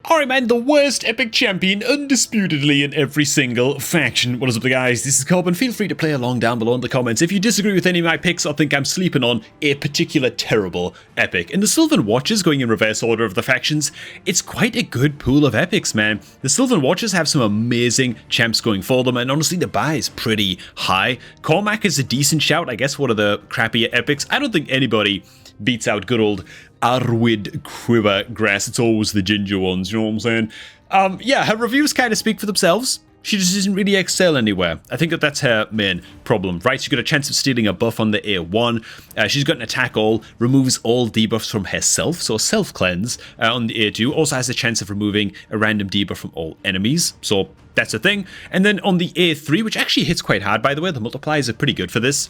Alright man, the worst epic champion undisputedly in every single faction. What is up guys, this is Corbin. Feel free to play along down below in the comments if you disagree with any of my picks or think I'm sleeping on a particular terrible epic. In the Sylvan Watchers, going in reverse order of the factions, it's quite a good pool of epics, man. The Sylvan Watchers have some amazing champs going for them, and honestly the bar is pretty high. Cormac is a decent shout, I guess one of the crappier epics. I don't think anybody beats out good old Arwid Quivergrass. It's always the ginger ones, you know what I'm saying? Yeah, her reviews kind of speak for themselves. She just doesn't really excel anywhere. I think that's her main problem, right? She's got a chance of stealing a buff on the A1. She's got an attack all, removes all debuffs from herself, so self-cleanse on the A2. Also has a chance of removing a random debuff from all enemies, so that's a thing. And then on the A3, which actually hits quite hard, by the way, the multipliers are pretty good for this.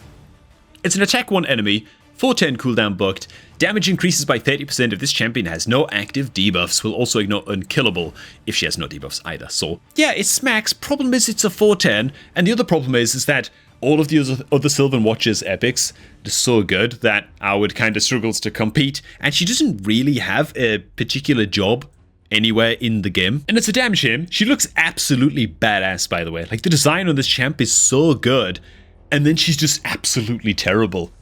It's an attack one enemy, 410 cooldown booked. Damage increases by 30% if this champion has no active debuffs. Will also ignore unkillable if she has no debuffs either. So yeah, it smacks. Problem is it's a 410, and the other problem is that all of the other Sylvan Watchers epics are so good that Arwid kind of struggles to compete, and she doesn't really have a particular job anywhere in the game. And it's a damn shame. She looks absolutely badass, by the way. Like, the design on this champ is so good, and then she's just absolutely terrible.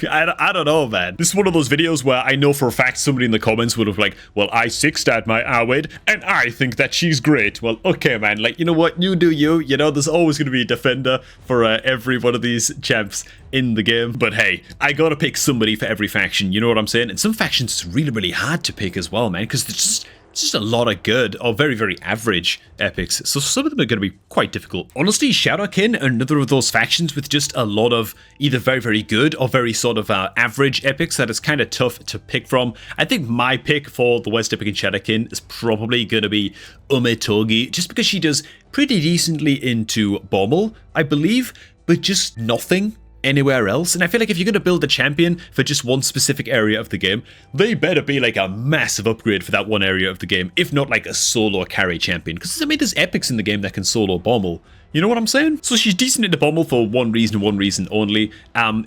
I don't know, man. This is one of those videos where I know for a fact somebody in the comments would have like, well, I 6-starred my Arwid, and I think that she's great. Well, okay, man. Like, you know what? You do you. You know, there's always going to be a defender for every one of these champs in the game. But hey, I gotta pick somebody for every faction. You know what I'm saying? And some factions it's really, really hard to pick as well, man, because there's just a lot of good or very, very average epics. So some of them are going to be quite difficult. Honestly, Shadowkin, another of those factions with just a lot of either very, very good or very sort of average epics that is kind of tough to pick from. I think my pick for the worst epic in Shadowkin is probably going to be Umetogi, just because she does pretty decently into Bommel, I believe, but just nothing anywhere else. And I feel like if you're going to build a champion for just one specific area of the game, they better be like a massive upgrade for that one area of the game, if not like a solo carry champion. Because I mean, there's epics in the game that can solo Bommel. You know what I'm saying? So she's decent into Bommel for one reason only,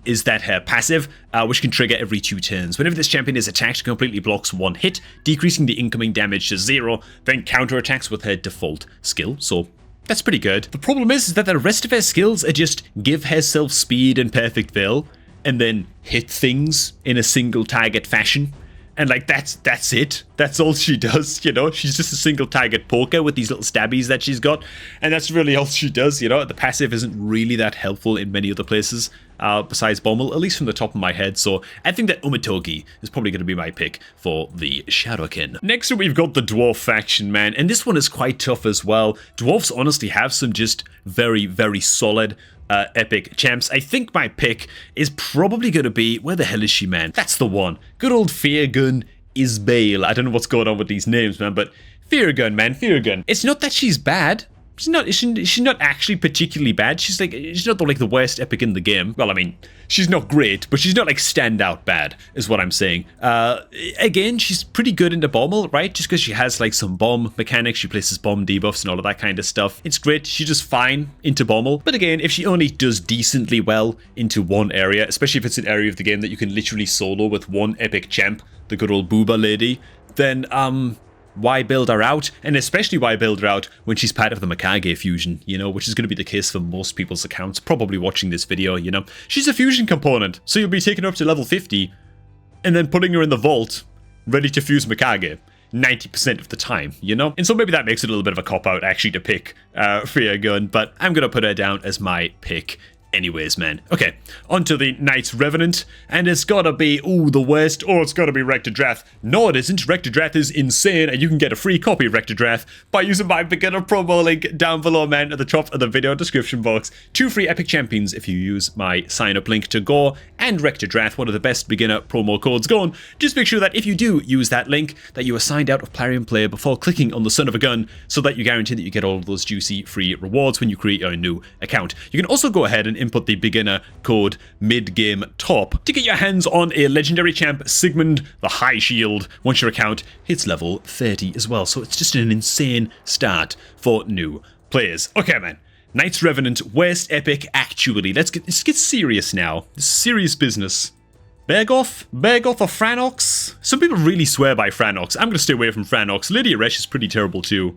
is that her passive, which can trigger every 2 turns. Whenever this champion is attacked, completely blocks 1 hit, decreasing the incoming damage to 0, then counterattacks with her default skill. So that's pretty good. The problem is that the rest of her skills are just give herself speed and perfect veil, and then hit things in a single target fashion. And like that's it. That's all she does, you know? She's just a single target poker with these little stabbies that she's got. And that's really all she does, you know? The passive isn't really that helpful in many other places besides Bommel, at least from the top of my head. So I think that Umetogi is probably going to be my pick for the Shadowkin. Next up, we've got the Dwarf faction, man. And this one is quite tough as well. Dwarves honestly have some just very, very solid epic champs. I think my pick is probably going to be, where the hell is she, man? That's the one. Good old Feargun Isbale. I don't know what's going on with these names, man, but Feargun, man, Feargun. It's not that she's bad. She's not actually particularly bad. She's not the worst epic in the game. Well, I mean, she's not great, but she's not like standout bad, is what I'm saying. Again, she's pretty good into Bommel, right? Just because she has like some bomb mechanics, she places bomb debuffs and all of that kind of stuff. It's great. She's just fine into Bommel. But again, if she only does decently well into one area, especially if it's an area of the game that you can literally solo with one epic champ, the good old Booba lady, then why build her out? And especially why build her out when she's part of the Mikage fusion, you know, which is going to be the case for most people's accounts probably watching this video, you know. She's a fusion component, so you'll be taking her up to level 50 and then putting her in the vault ready to fuse Mikage 90% of the time, you know? And so maybe that makes it a little bit of a cop-out actually to pick Feargun, but I'm going to put her down as my pick anyways, man. Okay, on to the Knights Revenant, and it's gotta be, the worst, it's gotta be Rectodrath. No, it isn't. Rectodrath is insane, and you can get a free copy of Rectodrath by using my beginner promo link down below, man, at the top of the video description box. 2 free epic champions if you use my sign-up link to Gore and Rectodrath, one of the best beginner promo codes going. Just make sure that if you do use that link, that you are signed out of Plarium Player before clicking on the son of a gun, so that you guarantee that you get all of those juicy free rewards when you create your new account. You can also go ahead and input the beginner code MidGameTop to get your hands on a legendary champ, Sigmund the High Shield, once your account hits level 30 as well. So it's just an insane start for new players. Okay, man. Knights Revenant, worst epic actually. Let's get serious now. This is serious business. Bergoth? Bergoth or Franox? Some people really swear by Franox. I'm going to stay away from Franox. Lydia Resh is pretty terrible too.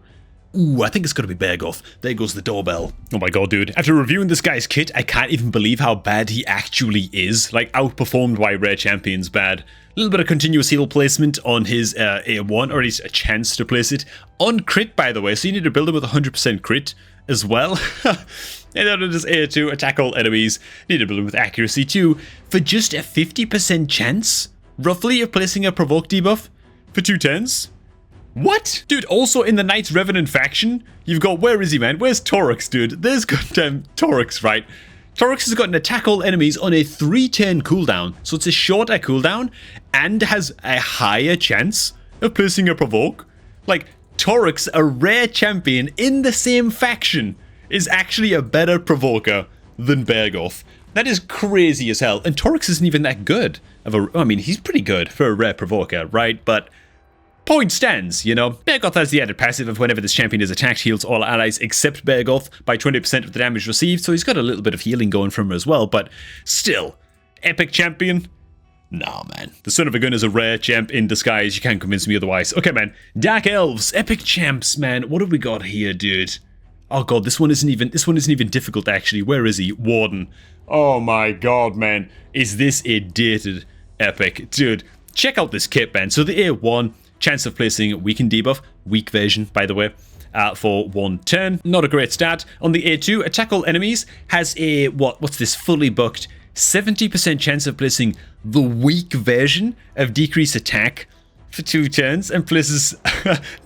Ooh, I think it's got to be Bergoth. There goes the doorbell. Oh my god, dude. After reviewing this guy's kit, I can't even believe how bad he actually is. Like, outperformed by Rare Champions bad. A little bit of continuous heal placement on his A1, or at least a chance to place it. On crit, by the way, so you need to build him with 100% crit as well. And then it is A2, attack all enemies. Need to build him with accuracy too. For just a 50% chance, roughly, of placing a provoke debuff for 210s. What? Dude, also in the Knights Revenant faction, you've got, where is he, man? Where's Torix, dude? There's goddamn Torix, right? Torix has got an attack all enemies on a 3-turn cooldown. So it's a shorter cooldown and has a higher chance of placing a provoke. Like, Torix, a rare champion in the same faction, is actually a better provoker than Bergoth. That is crazy as hell. And Torix isn't even that good. I mean, he's pretty good for a rare provoker, right? But point stands, you know. Bergoth has the added passive of whenever this champion is attacked, heals all allies except Bergoth by 20% of the damage received, so he's got a little bit of healing going from him as well, but still, epic champion? Nah, man. The Son of a Gun is a rare champ in disguise, you can't convince me otherwise. Okay, man. Dark Elves, epic champs, man. What have we got here, dude? Oh god, this one isn't even difficult actually. Where is he? Warden. Oh my god, man. Is this a dated epic? Dude, check out this kit, man. So the A1, chance of placing weaken debuff, weak version, by the way, for 1 turn. Not a great stat. On the A2, attack all enemies has a, what's this, fully booked 70% chance of placing the weak version of decreased attack for 2 turns and places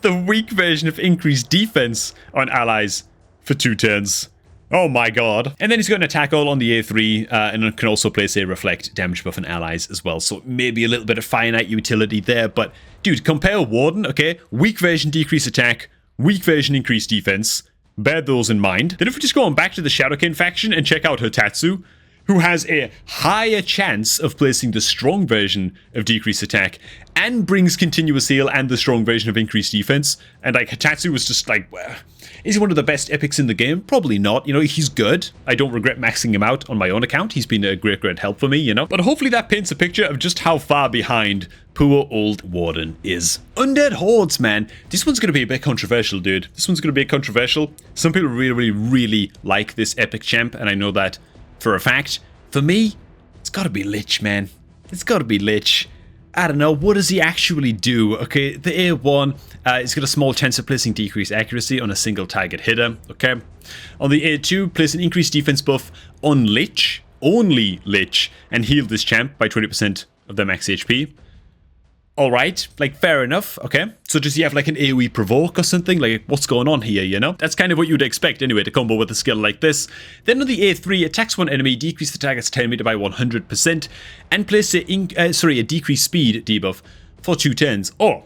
the weak version of increased defense on allies for 2 turns. Oh my god. And then he's got an attack all on the A3 and can also place a reflect damage buff on allies as well. So maybe a little bit of finite utility there. But dude, compare Warden, okay? Weak version decrease attack, weak version increase defense. Bear those in mind. Then if we just go on back to the Shadowkin faction and check out Hitatsu, who has a higher chance of placing the strong version of decreased attack and brings continuous heal and the strong version of increased defense. And like Hitatsu was just like, well, is he one of the best epics in the game? Probably not. You know, he's good. I don't regret maxing him out on my own account. He's been a great help for me, you know. But hopefully that paints a picture of just how far behind poor old Warden is. Undead Hordes, man. This one's going to be a bit controversial, dude. This one's going to be controversial. Some people really like this epic champ, and I know that for a fact. For me, it's got to be Lich, man. It's got to be Lich. I don't know, what does he actually do? Okay, the A1 is got a small chance of placing decreased accuracy on a single target hitter, okay? On the A2, place an increased defense buff on Lich, only Lich, and heal this champ by 20% of their max HP. Alright, like, fair enough, okay? So does he have, like, an AoE provoke or something? Like, what's going on here, you know? That's kind of what you'd expect, anyway, to combo with a skill like this. Then on the A3, attacks one enemy, decrease the target's 10 meter by 100%, and place a decreased speed debuff for 2 turns. Oh,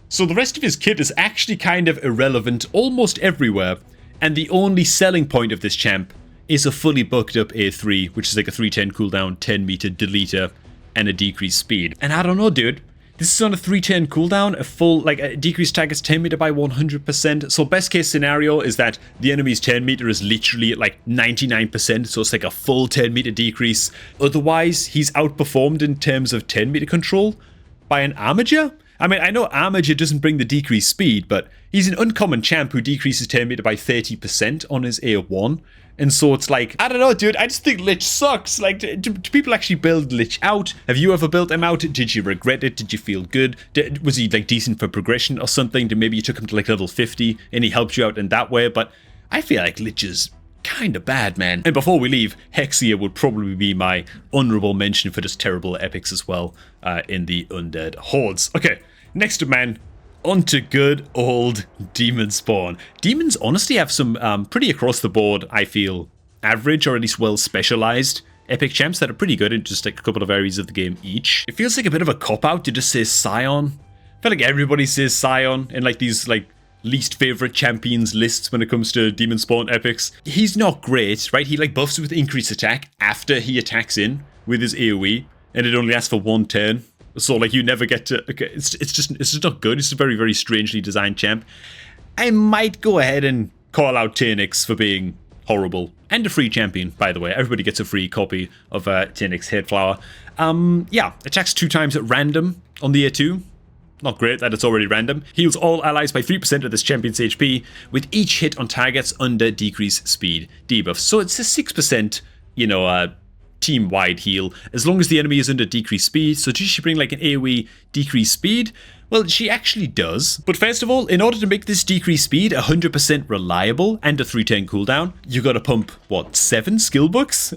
so the rest of his kit is actually kind of irrelevant almost everywhere, and the only selling point of this champ is a fully booked up A3, which is like a 310 cooldown, 10 meter deleter, and a decreased speed. And I don't know, dude. This is on a 3-turn cooldown, a full, like, a decreased target's 10 meter by 100%. So best case scenario is that the enemy's 10 meter is literally at like 99%, so it's like a full 10 meter decrease. Otherwise, he's outperformed in terms of 10 meter control by an Armiger? I mean, I know Armiger doesn't bring the decreased speed, but he's an uncommon champ who decreases 10 meter by 30% on his A1. And so it's like, I don't know, dude, I just think Lich sucks. Like, do people actually build Lich out? Have you ever built him out? Did you regret it? Did you feel good? Was he, like, decent for progression or something? Maybe you took him to, like, level 50 and he helped you out in that way? But I feel like Lich is kind of bad, man. And before we leave, Hexia would probably be my honorable mention for just terrible epics as well in the Undead Hordes. Okay, next up, man. On to good old Demon Spawn. Demons honestly have some pretty across the board, I feel, average or at least well specialized epic champs that are pretty good in just like a couple of areas of the game each. It feels like a bit of a cop-out to just say Scion. I feel like everybody says Scion in like these like least favorite champions lists when it comes to Demon Spawn epics. He's not great, right? He like buffs with increased attack after he attacks in with his AoE, and it only lasts for 1 turn. So, like, you never get to... Okay, it's just not good. It's a very, very strangely designed champ. I might go ahead and call out Tynix for being horrible. And a free champion, by the way. Everybody gets a free copy of Tynix Hateflower. Yeah, attacks 2 times at random on the A2. Not great that it's already random. Heals all allies by 3% of this champion's HP, with each hit on targets under decrease speed debuff. So it's a 6%, you know, team-wide heal, as long as the enemy is under decreased speed. So does she bring like an AoE decreased speed? Well, she actually does. But first of all, in order to make this decreased speed 100% reliable and a 3-turn cooldown, you gotta pump, what, 7 skill books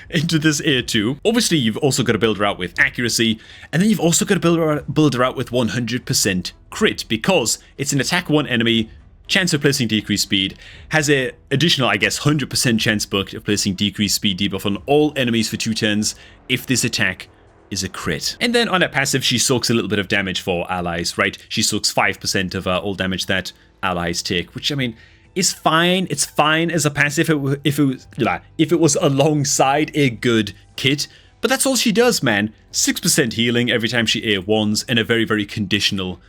into this A2. Obviously, you've also got to build her out with accuracy, and then you've also got to build her out with 100% crit, because it's an attack 1 enemy, chance of placing decreased speed, has a additional, I guess, 100% chance booked of placing decreased speed debuff on all enemies for 2 turns if this attack is a crit. And then on her passive, she soaks a little bit of damage for allies, right? She soaks 5% of all damage that allies take, which, I mean, is fine. It's fine as a passive if it was alongside a good kit. But that's all she does, man. 6% healing every time she A1s, and a very, very conditional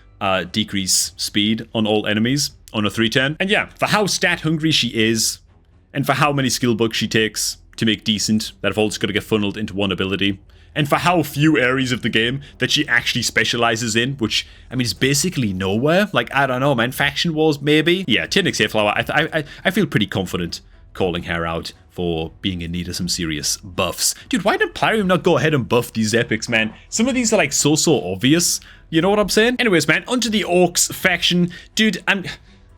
decrease speed on all enemies on a 3-turn. And yeah, for how stat hungry she is, and for how many skill books she takes to make decent, that have all just got to get funneled into one ability, and for how few areas of the game that she actually specializes in, which, I mean, is basically nowhere. Like, I don't know, man, Faction Wars, maybe? Yeah, Tynix Hateflower, I feel pretty confident calling her out for being in need of some serious buffs. Dude, why did Plarium not go ahead and buff these epics, man? Some of these are, like, so obvious. You know what I'm saying? Anyways, man, onto the Orcs faction. Dude,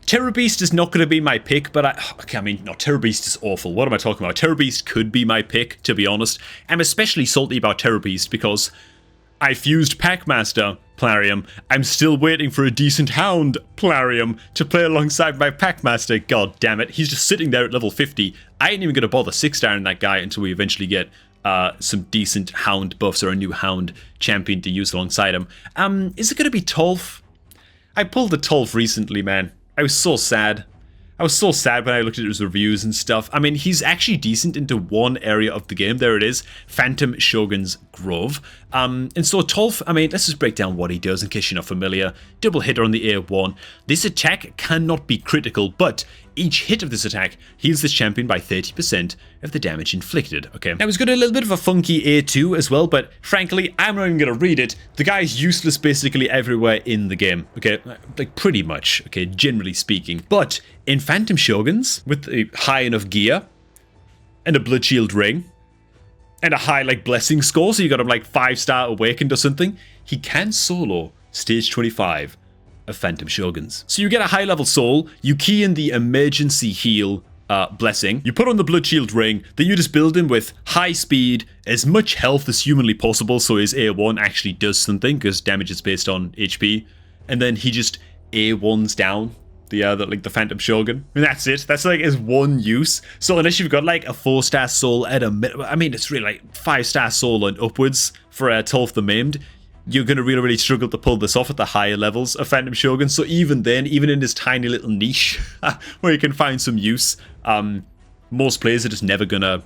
Terror Beast is not going to be my pick, but I mean, no, Terror Beast is awful. What am I talking about? Terror Beast could be my pick, to be honest. I'm especially salty about Terror Beast because I fused Packmaster, Plarium. I'm still waiting for a decent Hound, Plarium, to play alongside my Packmaster. God damn it. He's just sitting there at level 50. I ain't even going to bother 6-starring that guy until we eventually get some decent Hound buffs or a new Hound champion to use alongside him. Is it going to be Tolf? I pulled a Tolf recently, man. I was so sad. I was so sad when I looked at his reviews and stuff. I mean, he's actually decent into one area of the game. There it is. Phantom Shogun's Grove. And so Tolf, I mean, let's just break down what he does in case you're not familiar. Double hitter on the A1. This attack cannot be critical, but each hit of this attack heals this champion by 30% of the damage inflicted, okay? Now, he's got a little bit of a funky A2 as well, but frankly, I'm not even going to read it. The guy's useless basically everywhere in the game, okay? Like, pretty much, okay, generally speaking. But in Phantom Shoguns, with a high enough gear, and a Blood Shield ring, and a high, like, blessing score, so you got him, like, 5-star awakened or something, he can solo stage 25 of Phantom Shoguns. So you get a high-level soul, you key in the emergency heal blessing, you put on the Blood Shield ring, then you just build him with high speed, as much health as humanly possible, so his A1 actually does something, because damage is based on HP, and then he just A1s down the Phantom Shogun. And that's it. That's like his one use. So unless you've got like a 4-star soul at I mean, it's really like 5-star soul and upwards for Tolf the Maimed, you're going to really struggle to pull this off at the higher levels of Phantom Shogun. So even then, even in this tiny little niche where you can find some use, most players are just never going to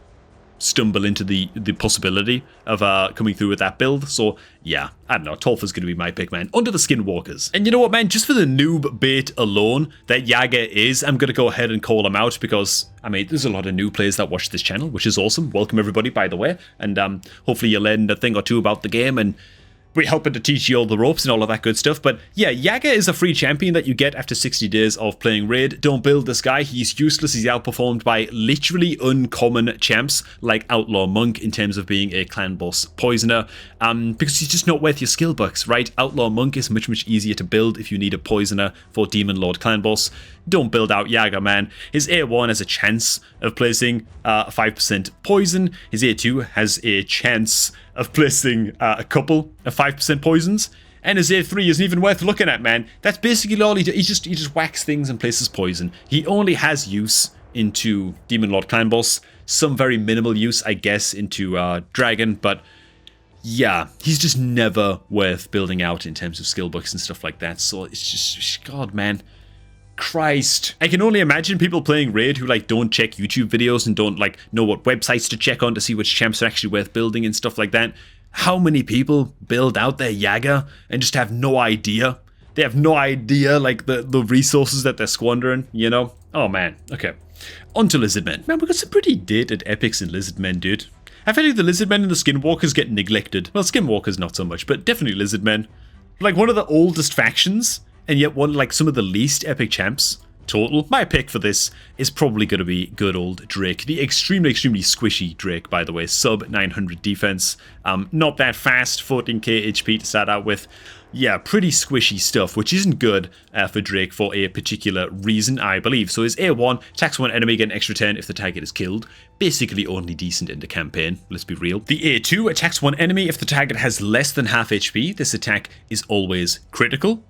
stumble into the possibility of coming through with that build. So yeah, I don't know, Tolf is going to be my pick, man. Onto the Skinwalkers. And you know what, man, just for the noob bait alone that Yaga is, I'm going to go ahead and call him out, because I mean, there's a lot of new players that watch this channel, which is awesome. Welcome everybody, by the way, and hopefully you learned a thing or two about the game, and we're helping to teach you all the ropes and all of that good stuff. But yeah, Yaga is a free champion that you get after 60 days of playing Raid. Don't build this guy. He's useless. He's outperformed by literally uncommon champs like Outlaw Monk in terms of being a clan boss poisoner, because he's just not worth your skill bucks, right? Outlaw Monk is much easier to build if you need a poisoner for Demon Lord clan boss. Don't build out Yaga, man. His A1 has a chance of placing 5% poison. His A2 has a chance of placing a couple of 5% poisons. And his A3 isn't even worth looking at, man. That's basically all he does. He just whacks things and places poison. He only has use into Demon Lord clan boss. Some very minimal use, I guess, into Dragon, but yeah, he's just never worth building out in terms of skill books and stuff like that. So it's just, God, man. Christ. I can only imagine people playing Raid who like don't check YouTube videos and don't like know what websites to check on to see which champs are actually worth building and stuff like that. How many people build out their Yaga and just have no idea? They have no idea, like, the resources that they're squandering, you know? Oh, man. Okay. On to Lizardmen. Man, we got some pretty dated epics in Lizardmen, dude. I feel like the Lizardmen and the Skinwalkers get neglected. Well, Skinwalkers not so much, but definitely Lizardmen. Like, one of the oldest factions, and yet one, like, some of the least epic champs. Total. My pick for this is probably going to be good old Drake. The extremely squishy Drake, by the way. Sub 900 defense. Not that fast, 14k HP to start out with. Yeah, pretty squishy stuff, which isn't good for Drake for a particular reason, I believe. So his A1, attacks one enemy, get an extra 10 if the target is killed. Basically only decent in the campaign, let's be real. The A2, attacks one enemy if the target has less than half HP. This attack is always critical.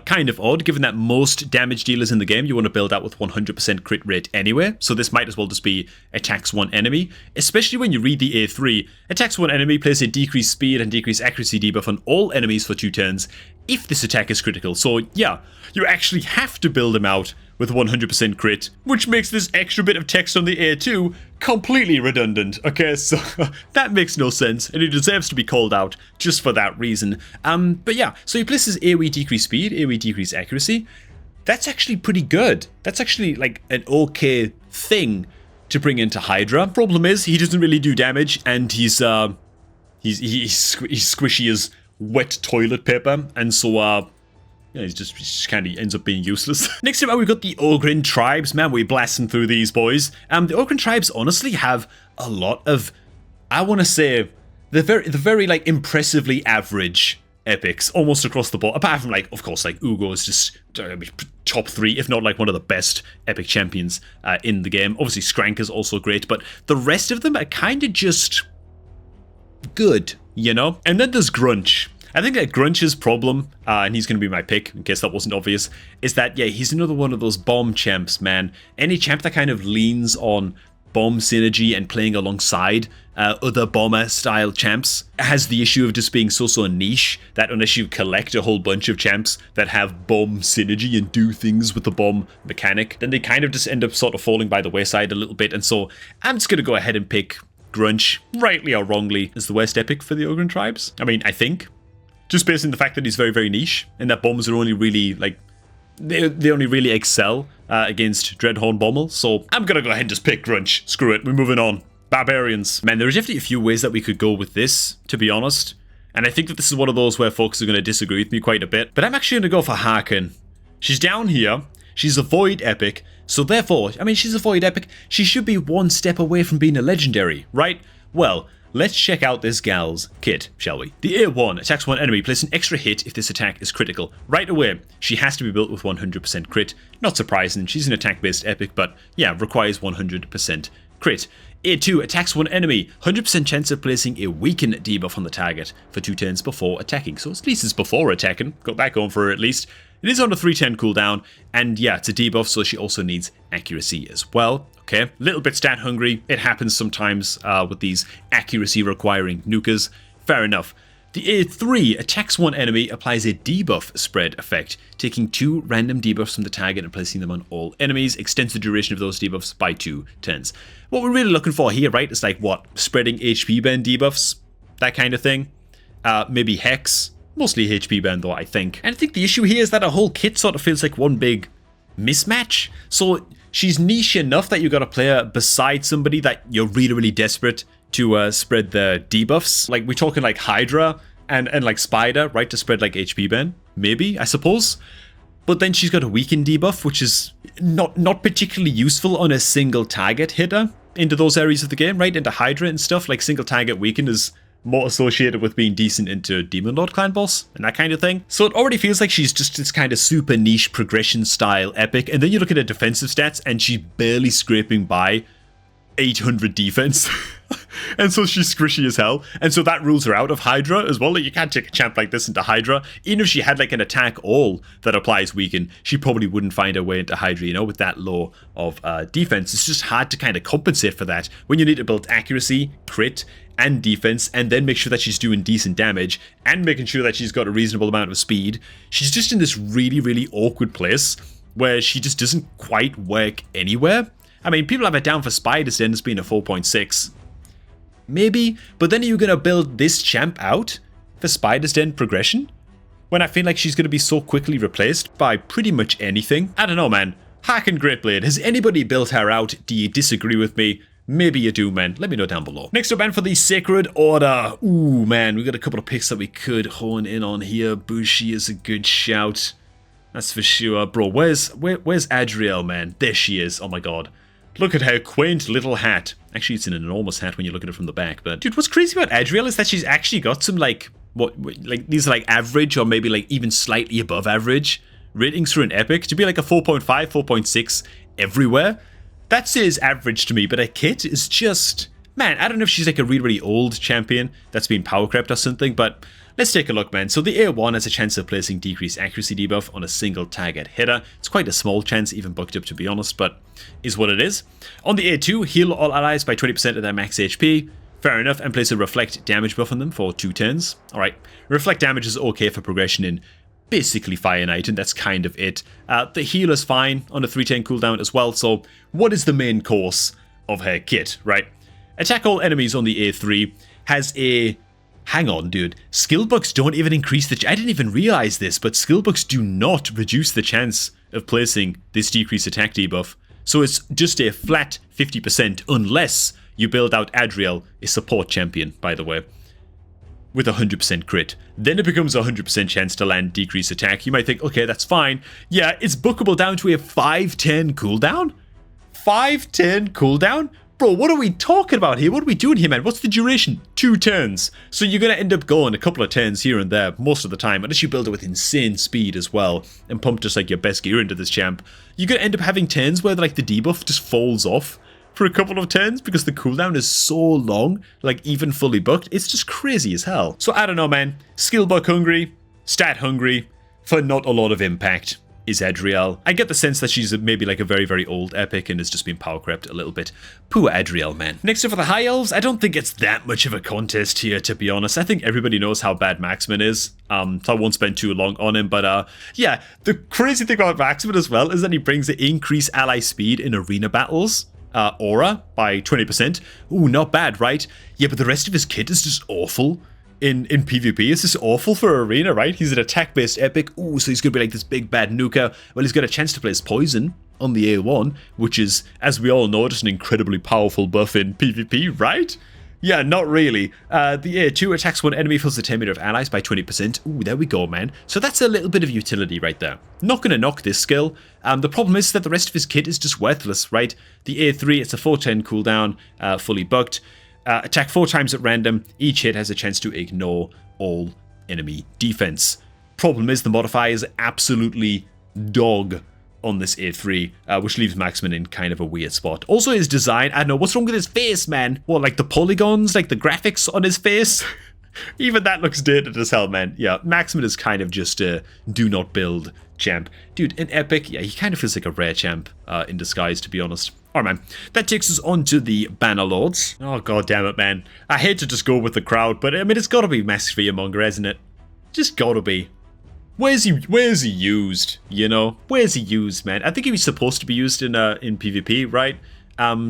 Kind of odd, given that most damage dealers in the game you want to build out with 100% crit rate anyway, so this might as well just be attacks one enemy, especially when you read the A3. Attacks one enemy, places a decreased speed and decreased accuracy debuff on all enemies for 2 turns if this attack is critical. So yeah, you actually have to build them out with 100% crit, which makes this extra bit of text on the A2 completely redundant. Okay, so that makes no sense, and it deserves to be called out just for that reason. But yeah, so he places AoE decrease speed, AoE decrease accuracy. That's actually pretty good. That's actually like an okay thing to bring into Hydra. Problem is, he doesn't really do damage, and he's squishy as wet toilet paper, and so yeah, he just kind of ends up being useless. Next up, we've got the Ogryn tribes. Man, we're blasting through these boys. The Ogryn tribes honestly have a lot of, I want to say, the very like impressively average epics almost across the board. Apart from, like, of course, like Ugo is just top 3, if not like one of the best epic champions in the game. Obviously, Skrank is also great, but the rest of them are kind of just good, you know? And then there's Grunch. I think that Grunch's problem, and he's going to be my pick, in case that wasn't obvious, is that, yeah, he's another one of those bomb champs, man. Any champ that kind of leans on bomb synergy and playing alongside other bomber-style champs has the issue of just being so niche that unless you collect a whole bunch of champs that have bomb synergy and do things with the bomb mechanic, then they kind of just end up sort of falling by the wayside a little bit. And so I'm just going to go ahead and pick Grunch, rightly or wrongly, as the worst epic for the Ogryn tribes. I mean, I think. Just based on the fact that he's very niche, and that bombs are only really, like, they only really excel against Dreadhorn Bommel, so I'm gonna go ahead and just pick Grunch. Screw it, we're moving on. Barbarians. Man, there are definitely a few ways that we could go with this, to be honest, and I think that this is one of those where folks are gonna disagree with me quite a bit, but I'm actually gonna go for Harken. She's down here, she's a Void Epic, so therefore, I mean, she's a Void Epic, she should be one step away from being a Legendary, right? Well, let's check out this gal's kit, shall we? The A1 attacks one enemy, place an extra hit if this attack is critical. Right away, she has to be built with 100% crit. Not surprising, she's an attack-based epic, but yeah, requires 100% crit. A2 attacks one enemy, 100% chance of placing a weaken debuff on the target for 2 turns before attacking. So at least it's before attacking, got that going for her at least. It is on a 310 cooldown, and yeah, it's a debuff, so she also needs accuracy as well. Okay, little bit stat hungry. It happens sometimes with these accuracy requiring nukers. Fair enough. The A3 attacks one enemy, applies a debuff spread effect, taking 2 random debuffs from the target and placing them on all enemies, extends the duration of those debuffs by 2 turns. What we're really looking for here, right, is like what? Spreading HP bend debuffs? That kind of thing. Maybe Hex. Mostly HP bend though, I think. And I think the issue here is that her whole kit sort of feels like one big mismatch. So she's niche enough that you got to play her beside somebody that you're really desperate to spread the debuffs. Like, we're talking like Hydra and like Spider, right, to spread like HP bend. Maybe, I suppose. But then she's got a weaken debuff, which is not particularly useful on a single target hitter into those areas of the game, right? Into Hydra and stuff. Like, single target weaken is more associated with being decent into Demon Lord clan boss and that kind of thing. So it already feels like she's just this kind of super niche progression style epic, and then you look at her defensive stats and she's barely scraping by 800 defense. And so she's squishy as hell, and so that rules her out of Hydra as well. Like, you can't take a champ like this into Hydra. Even if she had like an attack all that applies weaken, she probably wouldn't find her way into Hydra, you know, with that low of defense. It's just hard to kind of compensate for that when you need to build accuracy, crit, and defense, and then make sure that she's doing decent damage, and making sure that she's got a reasonable amount of speed. She's just in this really awkward place where she just doesn't quite work anywhere. I mean, people have it down for Spider's Den as being a 4.6. Maybe, but then are you going to build this champ out for Spider's Den progression? when I feel like she's going to be so quickly replaced by pretty much anything. I don't know, man. Harken Greatblade. Has anybody built her out? Do you disagree with me? Maybe you do, man. Let me know down below. Next up, man, for the Sacred Order. Ooh, man, we got a couple of picks that we could hone in on here. Bushi is a good shout. That's for sure. Bro, where's Adriel, man? There she is. Oh my god. Look at her quaint little hat. Actually, it's an enormous hat when you look at it from the back. But dude, what's crazy about Adriel is that she's actually got some like these are like average or maybe like even slightly above average ratings for an epic. To be like a 4.5, 4.6 everywhere, that says average to me. But her kit is just, man, I don't know if she's like a really, really old champion that's been power crept or something, but let's take a look, man. So the A1 has a chance of placing decreased accuracy debuff on a single target hitter. It's quite a small chance, even bucked up to be honest, but is what it is. On the A2, heal all allies by 20% of their max HP. Fair enough, and place a reflect damage buff on them for 2 turns. Alright, reflect damage is okay for progression in basically Fire Knight, and that's kind of it. The heal is fine on a 3-turn cooldown as well, so what is the main course of her kit, right? Attack all enemies on the A3 has a... Hang on, dude. Skill bucks don't even increase the... I didn't even realize this, but skill bucks do not reduce the chance of placing this decreased attack debuff. So it's just a flat 50% unless you build out Adriel, a support champion, by the way, with 100% crit. Then it becomes a 100% chance to land decreased attack. You might think, okay, that's fine. Yeah, it's bookable down to a 5-10 cooldown? 5-10 cooldown? Bro, what are we talking about here? What are we doing here, man? What's the duration? 2 turns. So you're going to end up going a couple of turns here and there most of the time, unless you build it with insane speed as well and pump just like your best gear into this champ. You're going to end up having turns where like the debuff just falls off for a couple of turns because the cooldown is so long, like even fully booked. It's just crazy as hell. So I don't know, man. Skill buck hungry, stat hungry, for not a lot of impact is Adriel. I get the sense that she's maybe like a very, very old epic and has just been power crept a little bit. Poor Adriel, man. Next up for the High Elves, I don't think it's that much of a contest here, to be honest. I think everybody knows how bad Maximin is, so I won't spend too long on him, but yeah, the crazy thing about Maximin as well is that he brings the increased ally speed in arena battles. Aura by 20%. Ooh, not bad, right? Yeah, but the rest of his kit is just awful in PvP. It's just awful for arena, right? He's an attack-based epic. Ooh, so he's going to be like this big bad nuker. Well, he's got a chance to place poison on the A1, which is, as we all know, just an incredibly powerful buff in PvP, right? Yeah, not really. The A2 attacks one enemy, fills the 10 meter of allies by 20%. Ooh, there we go, man. So that's a little bit of utility right there. Not going to knock this skill. The problem is that the rest of his kit is just worthless, right? The A3, it's a 410 cooldown, fully bucked. Attack 4 times at random. Each hit has a chance to ignore all enemy defense. Problem is the modifier is absolutely dog on this A3, which leaves Maximin in kind of a weird spot. Also his design, I don't know, what's wrong with his face, man? What, like the polygons, like the graphics on his face? Even that looks dated as hell, man. Yeah, Maximin is kind of just a do not build champ. Dude, in Epic, yeah, he kind of feels like a rare champ in disguise, to be honest. Alright, man. That takes us on to the Banner Lords. Oh, god damn it, man. I hate to just go with the crowd, but I mean, it's gotta be Masked Fearmonger, hasn't it? Just gotta be. Where's he used, you know? Where's he used, man? I think he was supposed to be used in PvP, right?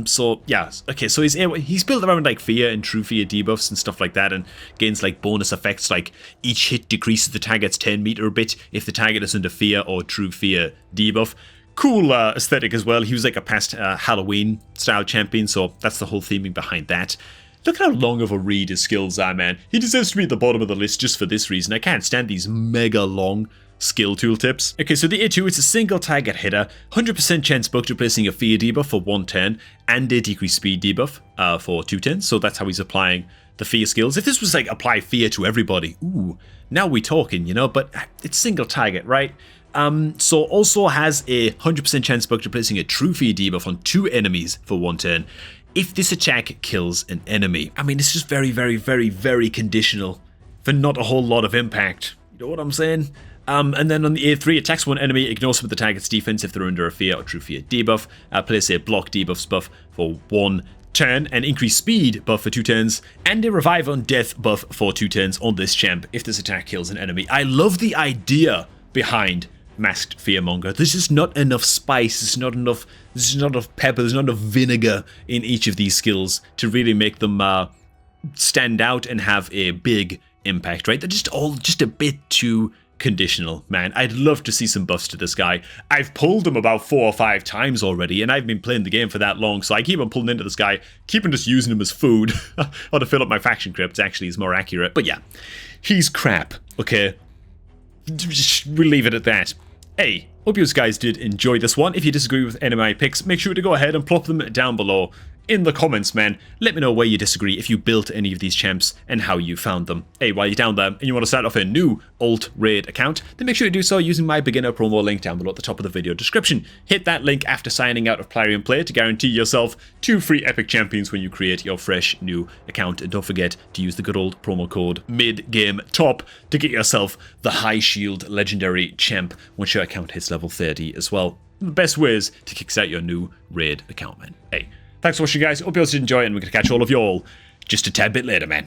So, yeah. Okay, so he's built around, like, Fear and True Fear debuffs and stuff like that, and gains, like, bonus effects, like, each hit decreases the target's 10 meter a bit if the target is under Fear or True Fear debuff. Cool aesthetic as well. He was, like, a past Halloween-style champion, so that's the whole theming behind that. Look at how long of a read his skills are, man. He deserves to be at the bottom of the list just for this reason. I can't stand these mega long skill tooltips. Okay, so the A2, it's a single target hitter, 100% chance buck to placing a fear debuff for 1 turn, and a decreased speed debuff for 2 turns. So that's how he's applying the fear skills. If this was like apply fear to everybody, ooh, now we're talking, you know, but it's single target, right? So also has a 100% chance buck to placing a true fear debuff on 2 enemies for 1 turn. If this attack kills an enemy. I mean, it's just very, very, very, very conditional for not a whole lot of impact. You know what I'm saying? And then on the A3, attacks 1 enemy, ignores some of the target's defense if they're under a fear or true fear debuff. Place a block debuffs buff for 1 turn, an increased speed buff for 2 turns, and a revive on death buff for 2 turns on this champ if this attack kills an enemy. I love the idea behind Masked Fearmonger. There's just not enough spice, there's not enough pepper, there's not enough vinegar in each of these skills to really make them stand out and have a big impact, right? They're just all just a bit too conditional, man. I'd love to see some buffs to this guy. I've pulled him about 4 or 5 times already, and I've been playing the game for that long, so I keep on pulling into this guy, keep on just using him as food, or to fill up my faction crypts, actually, is more accurate. But yeah, he's crap, okay? We'll leave it at that. Hey, hope you guys did enjoy this one. If you disagree with any of my picks, make sure to go ahead and plop them down below in the comments, man. Let me know where you disagree, if you built any of these champs, and how you found them. Hey, while you're down there and you want to start off a new Alt Raid account, then make sure to do so using my beginner promo link down below at the top of the video description. Hit that link after signing out of Plarium Play to guarantee yourself 2 free epic champions when you create your fresh new account. And don't forget to use the good old promo code MidGameTop to get yourself the High Shield Legendary Champ once your account hits level 30 as well. The best ways to kickstart your new Raid account, man. Hey, thanks for watching, guys. Hope you all did enjoy it, and we're going to catch all of you all just a tad bit later, man.